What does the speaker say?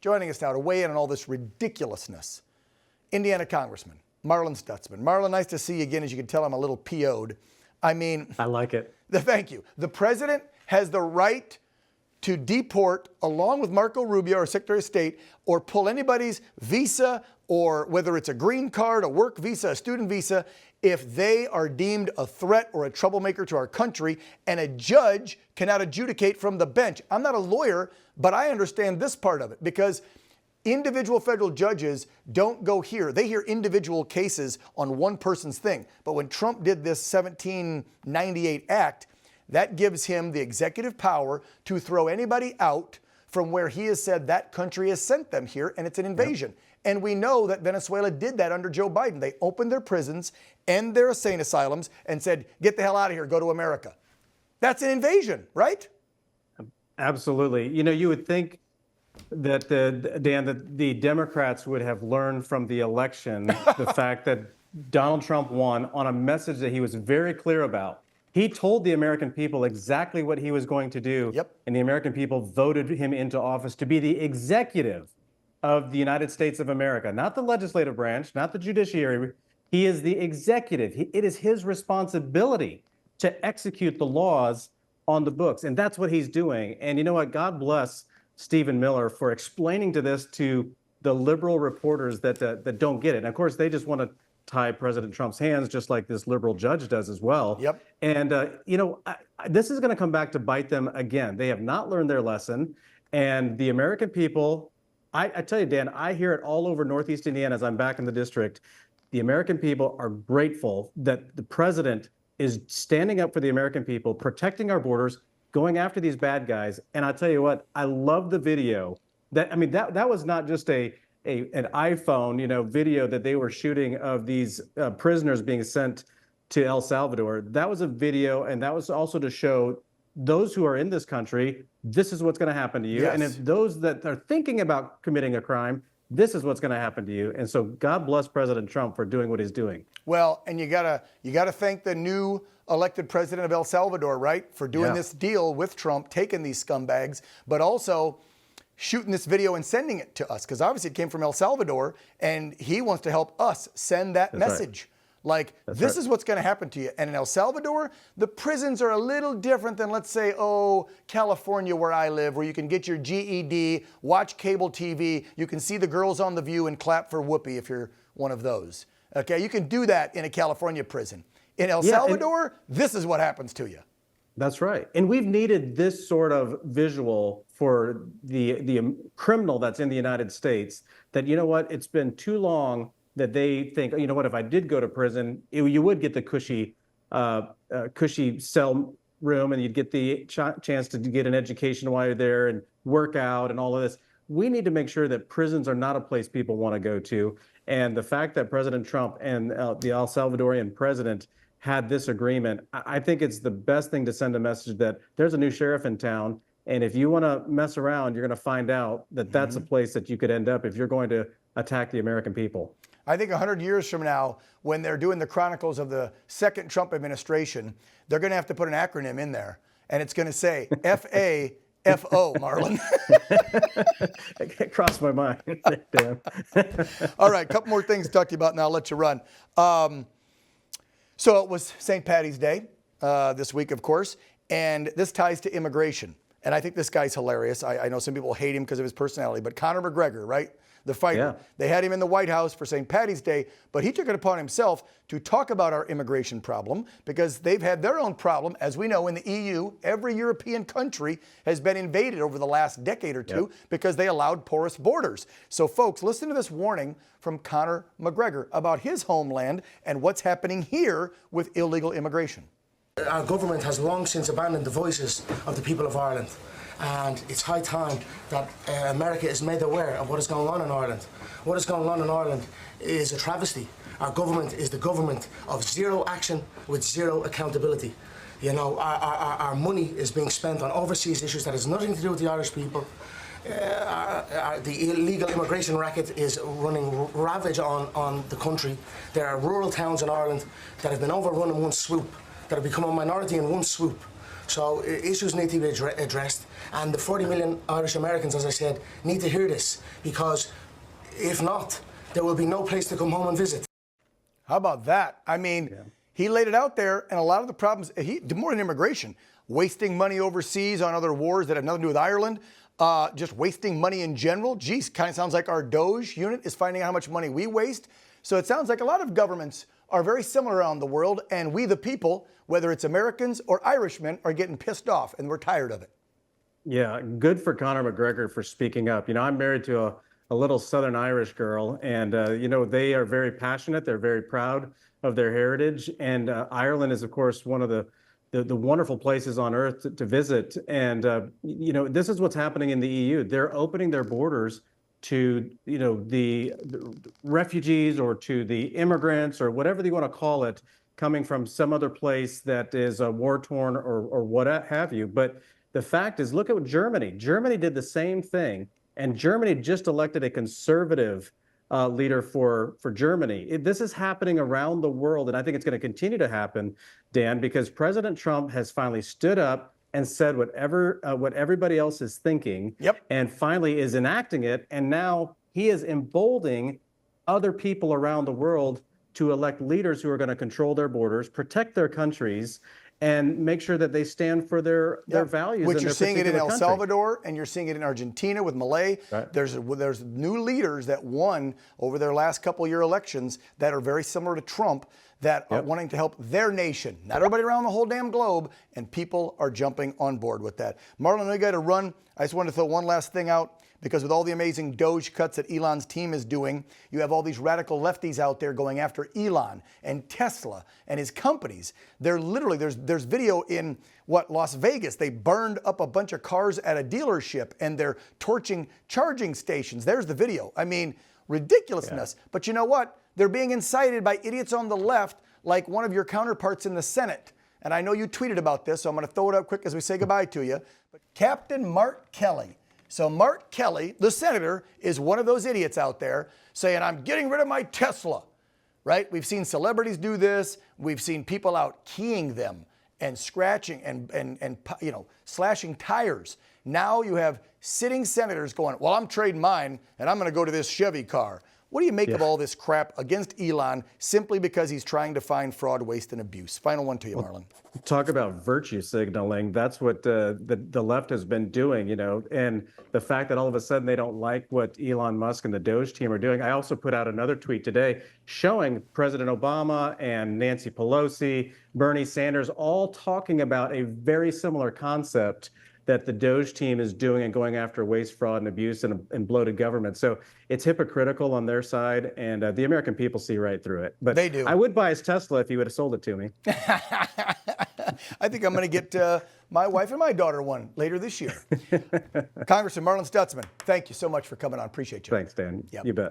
Joining us now to weigh in on all this ridiculousness, Indiana Congressman Marlin Stutzman. Marlin, nice to see you again. As you can tell, I'm a little PO'd. I like it. Thank you. The president has the right to deport, along with Marco Rubio, our Secretary of State, or pull anybody's visa, or whether it's a green card, a work visa, a student visa, if they are deemed a threat or a troublemaker to our country, and a judge cannot adjudicate from the bench. I'm not a lawyer, but I understand this part of it, because individual federal judges don't go here. They hear individual cases on one person's thing. But when Trump did this 1798 act, that gives him the executive power to throw anybody out from where he has said that country has sent them here, and it's an invasion. Yep. And we know that Venezuela did that under Joe Biden. They opened their prisons and their insane asylums and said, get the hell out of here, go to America. That's an invasion, right? Absolutely. You know, you would think that, Dan, that the Democrats would have learned from the election the fact that Donald Trump won on a message that he was very clear about. He told the American people exactly what he was going to do. Yep. And the American people voted him into office to be the executive of the United States of America, not the legislative branch, not the judiciary. He is the executive. It is his responsibility to execute the laws on the books. And that's what he's doing. And you know what? God bless Stephen Miller for explaining to the liberal reporters that don't get it. And of course, they just want to tie President Trump's hands, just like this liberal judge does as well. Yep. And, this is going to come back to bite them again. They have not learned their lesson. And the American people, I tell you, Dan, I hear it all over Northeast Indiana as I'm back in the district. The American people are grateful that the president is standing up for the American people, protecting our borders, going after these bad guys. And I'll tell you what, I love the video. That was not just an iPhone, video that they were shooting of these prisoners being sent to El Salvador. That was a video, and that was also to show those who are in this country, this is what's going to happen to you. Yes. And if those that are thinking about committing a crime, this is what's going to happen to you. And so God bless President Trump for doing what he's doing. Well, and you gotta thank the new elected president of El Salvador, right, for doing this deal with Trump, taking these scumbags, but also shooting this video and sending it to us, because obviously it came from El Salvador, and he wants to help us send that message. Like, this is what's going to happen to you. And in El Salvador, the prisons are a little different than, let's say, California, where I live, where you can get your GED, watch cable TV, you can see the girls on The View and clap for Whoopi if you're one of those. Okay, you can do that in a California prison. In El Salvador, this is what happens to you. That's right. And we've needed this sort of visual for the criminal that's in the United States, that, you know what, it's been too long that they think, you know what, if I did go to prison, you would get the cushy cell room, and you'd get the chance to get an education while you're there and work out and all of this. We need to make sure that prisons are not a place people want to go to. And the fact that President Trump and the El Salvadorian president had this agreement, I think it's the best thing to send a message that there's a new sheriff in town. And if you want to mess around, you're going to find out that that's a place that you could end up if you're going to attack the American people. I think 100 years from now, when they're doing the chronicles of the second Trump administration, they're going to have to put an acronym in there. And it's going to say FAFO, Marlin. It crossed my mind. Damn. All right, a couple more things to talk to you about, and I'll let you run. So it was St. Paddy's Day this week, of course, and this ties to immigration. And I think this guy's hilarious. I know some people hate him because of his personality, but Conor McGregor, right? The fighter. Yeah. They had him in the White House for St. Paddy's Day, but he took it upon himself to talk about our immigration problem, because they've had their own problem. As we know, in the EU, every European country has been invaded over the last decade or two because they allowed porous borders. So folks, listen to this warning from Conor McGregor about his homeland and what's happening here with illegal immigration. Our government has long since abandoned the voices of the people of Ireland. And it's high time that America is made aware of what is going on in Ireland. What is going on in Ireland is a travesty. Our government is the government of zero action with zero accountability. You know, our money is being spent on overseas issues that has nothing to do with the Irish people. The illegal immigration racket is running ravage on the country. There are rural towns in Ireland that have been overrun in one swoop, that have become a minority in one swoop. So issues need to be addressed, and the 40 million Irish Americans, as I said, need to hear this, because if not, there will be no place to come home and visit. How about that? I mean, he laid it out there, and a lot of the problems, more than immigration, wasting money overseas on other wars that have nothing to do with Ireland, just wasting money in general. Geez, kind of sounds like our Doge unit is finding out how much money we waste. So it sounds like a lot of governments are very similar around the world, and we the people, whether it's Americans or Irishmen, are getting pissed off, and we're tired of it. Yeah, good for Conor McGregor for speaking up. You know, I'm married to a little Southern Irish girl, and, you know, they are very passionate. They're very proud of their heritage. And Ireland is, of course, one of the wonderful places on earth to visit. And, you know, this is what's happening in the EU. They're opening their borders to, you know, the refugees or to the immigrants or whatever you want to call it, coming from some other place that is war-torn or what have you. But the fact is, look at Germany. Germany did the same thing, and Germany just elected a conservative leader for Germany. This is happening around the world, and I think it's going to continue to happen, Dan, because President Trump has finally stood up and said what everybody else is thinking, and finally is enacting it. And now he is emboldening other people around the world to elect leaders who are going to control their borders, protect their countries, and make sure that they stand for their values. Which in you're their seeing it in El country. Salvador, and you're seeing it in Argentina with Milei. Right. There's new leaders that won over their last couple year elections that are very similar to Trump, that are wanting to help their nation, not everybody around the whole damn globe, and people are jumping on board with that. Marlon, I know you got to run. I just wanted to throw one last thing out, because with all the amazing Doge cuts that Elon's team is doing, you have all these radical lefties out there going after Elon and Tesla and his companies. They're literally, there's video in Las Vegas. They burned up a bunch of cars at a dealership, and they're torching charging stations. There's the video. I mean, ridiculousness. But you know what? They're being incited by idiots on the left, like one of your counterparts in the Senate. And I know you tweeted about this, so I'm going to throw it up quick as we say goodbye to you. But Captain Mark Kelly. So Mark Kelly, the senator, is one of those idiots out there saying, I'm getting rid of my Tesla, right? We've seen celebrities do this. We've seen people out keying them and scratching and you know, slashing tires. Now you have sitting senators going, well, I'm trading mine and I'm going to go to this Chevy car. What do you make of all this crap against Elon simply because he's trying to find fraud, waste, and abuse? Final one to you, Marlon. Talk about virtue signaling. That's what the left has been doing, you know, and the fact that all of a sudden they don't like what Elon Musk and the Doge team are doing. I also put out another tweet today showing President Obama and Nancy Pelosi, Bernie Sanders, all talking about a very similar concept that the Doge team is doing and going after waste, fraud, and abuse and bloated government. So it's hypocritical on their side, and the American people see right through it. But they do. I would buy his Tesla if he would have sold it to me. I think I'm going to get my wife and my daughter one later this year. Congressman Marlon Stutzman, thank you so much for coming on. Appreciate you. Thanks, Dan. You bet.